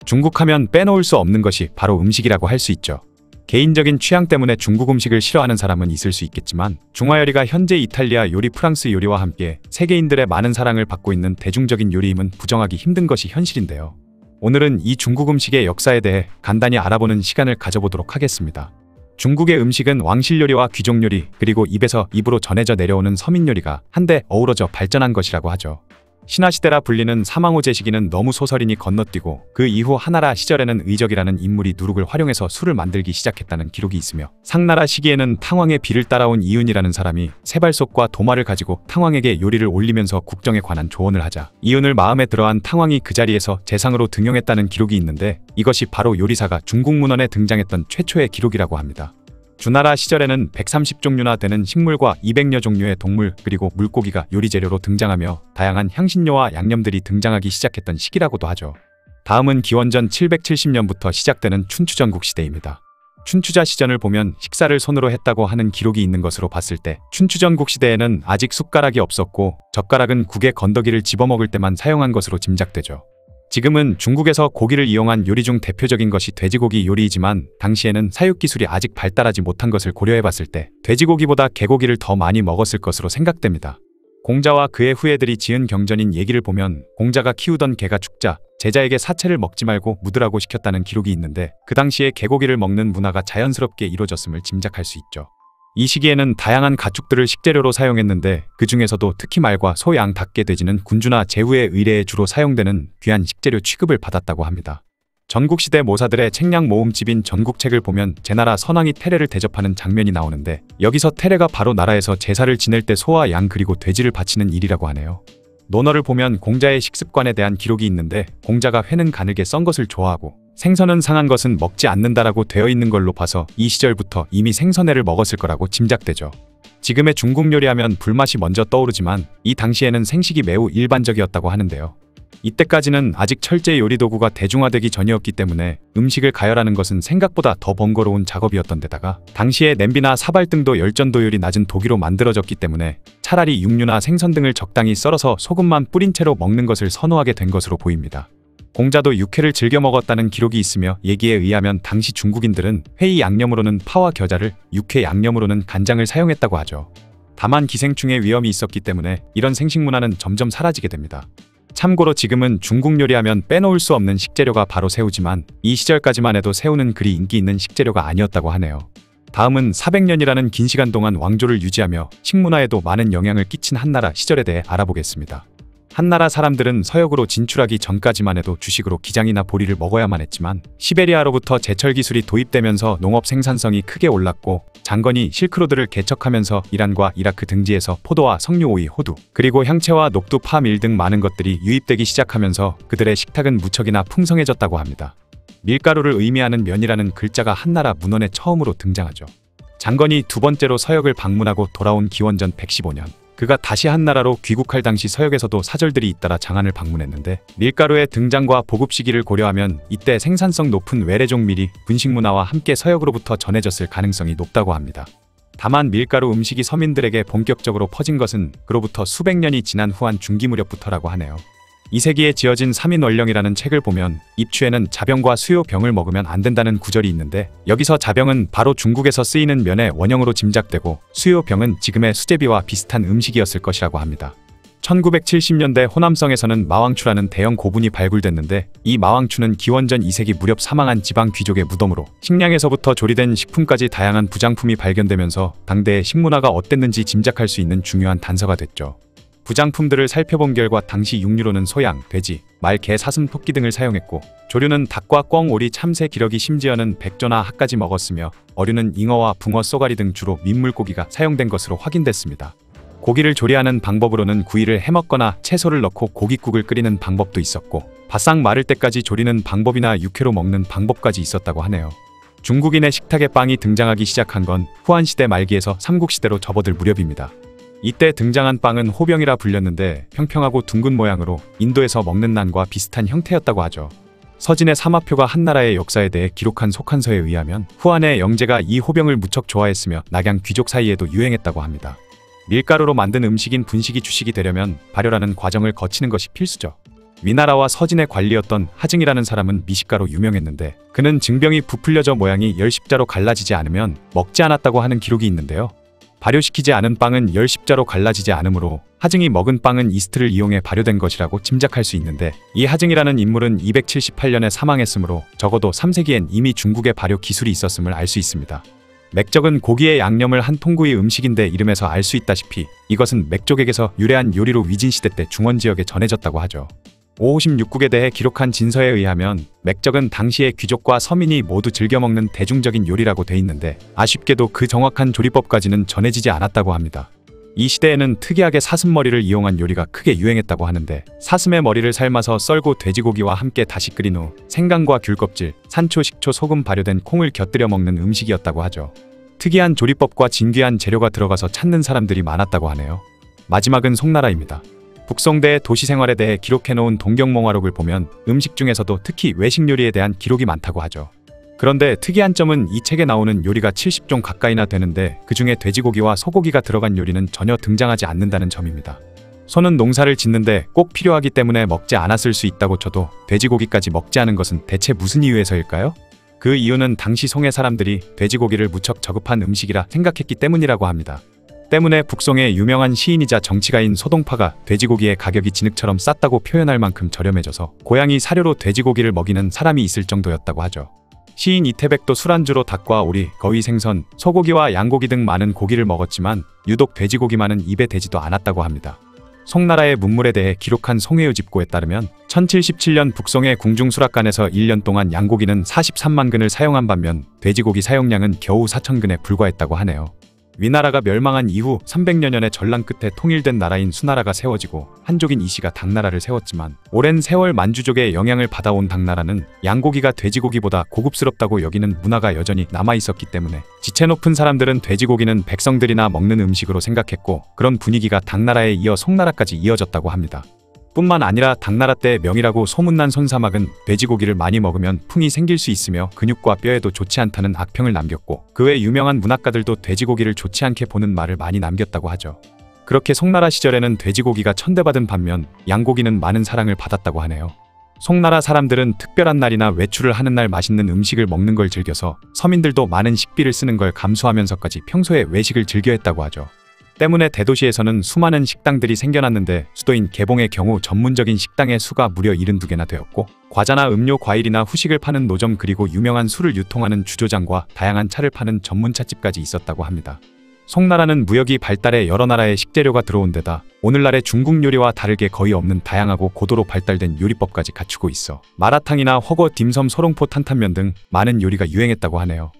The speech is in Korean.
중국 하면 빼놓을 수 없는 것이 바로 음식이라고 할 수 있죠. 개인적인 취향 때문에 중국 음식을 싫어하는 사람은 있을 수 있겠지만 중화 요리가 현재 이탈리아 요리, 프랑스 요리와 함께 세계인들의 많은 사랑을 받고 있는 대중적인 요리임은 부정하기 힘든 것이 현실인데요. 오늘은 이 중국 음식의 역사에 대해 간단히 알아보는 시간을 가져보도록 하겠습니다. 중국의 음식은 왕실 요리와 귀족 요리, 그리고 입에서 입으로 전해져 내려오는 서민 요리가 한데 어우러져 발전한 것이라고 하죠. 신화시대라 불리는 사망호 제시기는 너무 소설이니 건너뛰고 그 이후 한나라 시절에는 의적이라는 인물이 누룩을 활용해서 술을 만들기 시작했다는 기록이 있으며 상나라 시기에는 탕왕의 비를 따라온 이윤이라는 사람이 세발속과 도마를 가지고 탕왕에게 요리를 올리면서 국정에 관한 조언을 하자 이윤을 마음에 들어한 탕왕이 그 자리에서 재상으로 등용했다는 기록이 있는데 이것이 바로 요리사가 중국 문헌에 등장했던 최초의 기록이라고 합니다. 주나라 시절에는 130종류나 되는 식물과 200여 종류의 동물 그리고 물고기가 요리 재료로 등장하며 다양한 향신료와 양념들이 등장하기 시작했던 시기라고도 하죠. 다음은 기원전 770년부터 시작되는 춘추전국 시대입니다. 춘추자 시전을 보면 식사를 손으로 했다고 하는 기록이 있는 것으로 봤을 때 춘추전국 시대에는 아직 숟가락이 없었고 젓가락은 국의 건더기를 집어먹을 때만 사용한 것으로 짐작되죠. 지금은 중국에서 고기를 이용한 요리 중 대표적인 것이 돼지고기 요리이지만 당시에는 사육기술이 아직 발달하지 못한 것을 고려해봤을 때 돼지고기보다 개고기를 더 많이 먹었을 것으로 생각됩니다. 공자와 그의 후예들이 지은 경전인 얘기를 보면 공자가 키우던 개가 죽자 제자에게 사체를 먹지 말고 묻으라고 시켰다는 기록이 있는데 그 당시에 개고기를 먹는 문화가 자연스럽게 이루어졌음을 짐작할 수 있죠. 이 시기에는 다양한 가축들을 식재료로 사용했는데 그 중에서도 특히 말과 소, 양, 닭, 개, 돼지는 군주나 제후의 의례에 주로 사용되는 귀한 식재료 취급을 받았다고 합니다. 전국시대 모사들의 책량 모음집인 전국책을 보면 제나라 선왕이 태례를 대접하는 장면이 나오는데 여기서 태례가 바로 나라에서 제사를 지낼 때 소와 양 그리고 돼지를 바치는 일이라고 하네요. 논어를 보면 공자의 식습관에 대한 기록이 있는데 공자가 회는 가늘게 썬 것을 좋아하고 생선은 상한 것은 먹지 않는다라고 되어 있는 걸로 봐서 이 시절부터 이미 생선회를 먹었을 거라고 짐작되죠. 지금의 중국 요리하면 불맛이 먼저 떠오르지만 이 당시에는 생식이 매우 일반적이었다고 하는데요. 이때까지는 아직 철제 요리 도구가 대중화되기 전이었기 때문에 음식을 가열하는 것은 생각보다 더 번거로운 작업이었던 데다가 당시에 냄비나 사발 등도 열전 도율이 낮은 도기로 만들어졌기 때문에 차라리 육류나 생선 등을 적당히 썰어서 소금만 뿌린 채로 먹는 것을 선호하게 된 것으로 보입니다. 공자도 육회를 즐겨 먹었다는 기록이 있으며 얘기에 의하면 당시 중국인들은 회의 양념으로는 파와 겨자를, 육회 양념으로는 간장을 사용했다고 하죠. 다만 기생충의 위험이 있었기 때문에 이런 생식 문화는 점점 사라지게 됩니다. 참고로 지금은 중국 요리하면 빼놓을 수 없는 식재료가 바로 새우지만 이 시절까지만 해도 새우는 그리 인기 있는 식재료가 아니었다고 하네요. 다음은 400년이라는 긴 시간 동안 왕조를 유지하며 식문화에도 많은 영향을 끼친 한나라 시절에 대해 알아보겠습니다. 한나라 사람들은 서역으로 진출하기 전까지만 해도 주식으로 기장이나 보리를 먹어야만 했지만 시베리아로부터 제철 기술이 도입되면서 농업 생산성이 크게 올랐고 장건이 실크로드를 개척하면서 이란과 이라크 등지에서 포도와 석류, 오이, 호두, 그리고 향채와 녹두, 파, 밀 등 많은 것들이 유입되기 시작하면서 그들의 식탁은 무척이나 풍성해졌다고 합니다. 밀가루를 의미하는 면이라는 글자가 한나라 문헌에 처음으로 등장하죠. 장건이 두 번째로 서역을 방문하고 돌아온 기원전 115년 그가 다시 한나라로 귀국할 당시 서역에서도 사절들이 잇따라 장안을 방문했는데 밀가루의 등장과 보급 시기를 고려하면 이때 생산성 높은 외래종 밀이 분식 문화와 함께 서역으로부터 전해졌을 가능성이 높다고 합니다. 다만 밀가루 음식이 서민들에게 본격적으로 퍼진 것은 그로부터 수백 년이 지난 후한 중기 무렵부터라고 하네요. 이 세기에 지어진 삼인원령이라는 책을 보면 입추에는 자병과 수요병을 먹으면 안 된다는 구절이 있는데 여기서 자병은 바로 중국에서 쓰이는 면의 원형으로 짐작되고 수요병은 지금의 수제비와 비슷한 음식이었을 것이라고 합니다. 1970년대 호남성에서는 마왕추라는 대형 고분이 발굴됐는데 이 마왕추는 기원전 2세기 무렵 사망한 지방 귀족의 무덤으로 식량에서부터 조리된 식품까지 다양한 부장품이 발견되면서 당대의 식문화가 어땠는지 짐작할 수 있는 중요한 단서가 됐죠. 부장품들을 살펴본 결과 당시 육류로는 소양, 돼지, 말, 개, 사슴, 토끼 등을 사용했고 조류는 닭과 꿩, 오리, 참새, 기러기, 심지어는 백조나 학까지 먹었으며 어류는 잉어와 붕어, 쏘가리 등 주로 민물고기가 사용된 것으로 확인됐습니다. 고기를 조리하는 방법으로는 구이를 해먹거나 채소를 넣고 고깃국을 끓이는 방법도 있었고 바싹 마를 때까지 조리는 방법이나 육회로 먹는 방법까지 있었다고 하네요. 중국인의 식탁에 빵이 등장하기 시작한 건 후한시대 말기에서 삼국시대로 접어들 무렵입니다. 이때 등장한 빵은 호병이라 불렸는데 평평하고 둥근 모양으로 인도에서 먹는 난과 비슷한 형태였다고 하죠. 서진의 사마표가 한나라의 역사에 대해 기록한 속한서에 의하면 후한의 영제가 이 호병을 무척 좋아했으며 낙양 귀족 사이에도 유행했다고 합니다. 밀가루로 만든 음식인 분식이 주식이 되려면 발효라는 과정을 거치는 것이 필수죠. 위나라와 서진의 관리였던 하증이라는 사람은 미식가로 유명했는데 그는 증병이 부풀려져 모양이 열십자로 갈라지지 않으면 먹지 않았다고 하는 기록이 있는데요. 발효시키지 않은 빵은 열십자로 갈라지지 않으므로 하증이 먹은 빵은 이스트를 이용해 발효된 것이라고 짐작할 수 있는데 이 하증이라는 인물은 278년에 사망했으므로 적어도 3세기엔 이미 중국에 발효 기술이 있었음을 알 수 있습니다. 맥적은 고기에 양념을 한 통구이 음식인데 이름에서 알 수 있다시피 이것은 맥족에게서 유래한 요리로 위진시대 때 중원 지역에 전해졌다고 하죠. 556국에 대해 기록한 진서에 의하면 맥적은 당시의 귀족과 서민이 모두 즐겨 먹는 대중적인 요리라고 돼 있는데 아쉽게도 그 정확한 조리법까지는 전해지지 않았다고 합니다. 이 시대에는 특이하게 사슴머리를 이용한 요리가 크게 유행했다고 하는데 사슴의 머리를 삶아서 썰고 돼지고기와 함께 다시 끓인 후 생강과 귤껍질, 산초, 식초, 소금 발효된 콩을 곁들여 먹는 음식이었다고 하죠. 특이한 조리법과 진귀한 재료가 들어가서 찾는 사람들이 많았다고 하네요. 마지막은 송나라입니다. 북송대의 도시생활에 대해 기록해놓은 동경몽화록을 보면 음식 중에서도 특히 외식 요리에 대한 기록이 많다고 하죠. 그런데 특이한 점은 이 책에 나오는 요리가 70종 가까이나 되는데 그 중에 돼지고기와 소고기가 들어간 요리는 전혀 등장하지 않는다는 점입니다. 소는 농사를 짓는데 꼭 필요하기 때문에 먹지 않았을 수 있다고 쳐도 돼지고기까지 먹지 않은 것은 대체 무슨 이유에서일까요? 그 이유는 당시 송해 사람들이 돼지고기를 무척 저급한 음식이라 생각했기 때문이라고 합니다. 때문에 북송의 유명한 시인이자 정치가인 소동파가 돼지고기의 가격이 진흙처럼 쌌다고 표현할 만큼 저렴해져서 고양이 사료로 돼지고기를 먹이는 사람이 있을 정도였다고 하죠. 시인 이태백도 술안주로 닭과 오리, 거위 생선, 소고기와 양고기 등 많은 고기를 먹었지만 유독 돼지고기만은 입에 대지도 않았다고 합니다. 송나라의 문물에 대해 기록한 송회유집고에 따르면 1077년 북송의 궁중수락관에서 1년 동안 양고기는 43만 근을 사용한 반면 돼지고기 사용량은 겨우 4,000근에 불과했다고 하네요. 위나라가 멸망한 이후 300여 년의 전랑 끝에 통일된 나라인 수나라가 세워지고 한족인 이씨가 당나라를 세웠지만 오랜 세월 만주족의 영향을 받아온 당나라는 양고기가 돼지고기보다 고급스럽다고 여기는 문화가 여전히 남아있었기 때문에 지체 높은 사람들은 돼지고기는 백성들이나 먹는 음식으로 생각했고 그런 분위기가 당나라에 이어 송나라까지 이어졌다고 합니다. 뿐만 아니라 당나라 때 명이라고 소문난 손사막은 돼지고기를 많이 먹으면 풍이 생길 수 있으며 근육과 뼈에도 좋지 않다는 악평을 남겼고 그 외 유명한 문학가들도 돼지고기를 좋지 않게 보는 말을 많이 남겼다고 하죠. 그렇게 송나라 시절에는 돼지고기가 천대받은 반면 양고기는 많은 사랑을 받았다고 하네요. 송나라 사람들은 특별한 날이나 외출을 하는 날 맛있는 음식을 먹는 걸 즐겨서 서민들도 많은 식비를 쓰는 걸 감수하면서까지 평소에 외식을 즐겨했다고 하죠. 때문에 대도시에서는 수많은 식당들이 생겨났는데 수도인 개봉의 경우 전문적인 식당의 수가 무려 72개나 되었고 과자나 음료, 과일이나 후식을 파는 노점 그리고 유명한 술을 유통하는 주조장과 다양한 차를 파는 전문 찻집까지 있었다고 합니다. 송나라는 무역이 발달해 여러 나라의 식재료가 들어온 데다 오늘날의 중국 요리와 다르게 거의 없는 다양하고 고도로 발달된 요리법까지 갖추고 있어 마라탕이나 허거, 딤섬, 소롱포, 탄탄면 등 많은 요리가 유행했다고 하네요.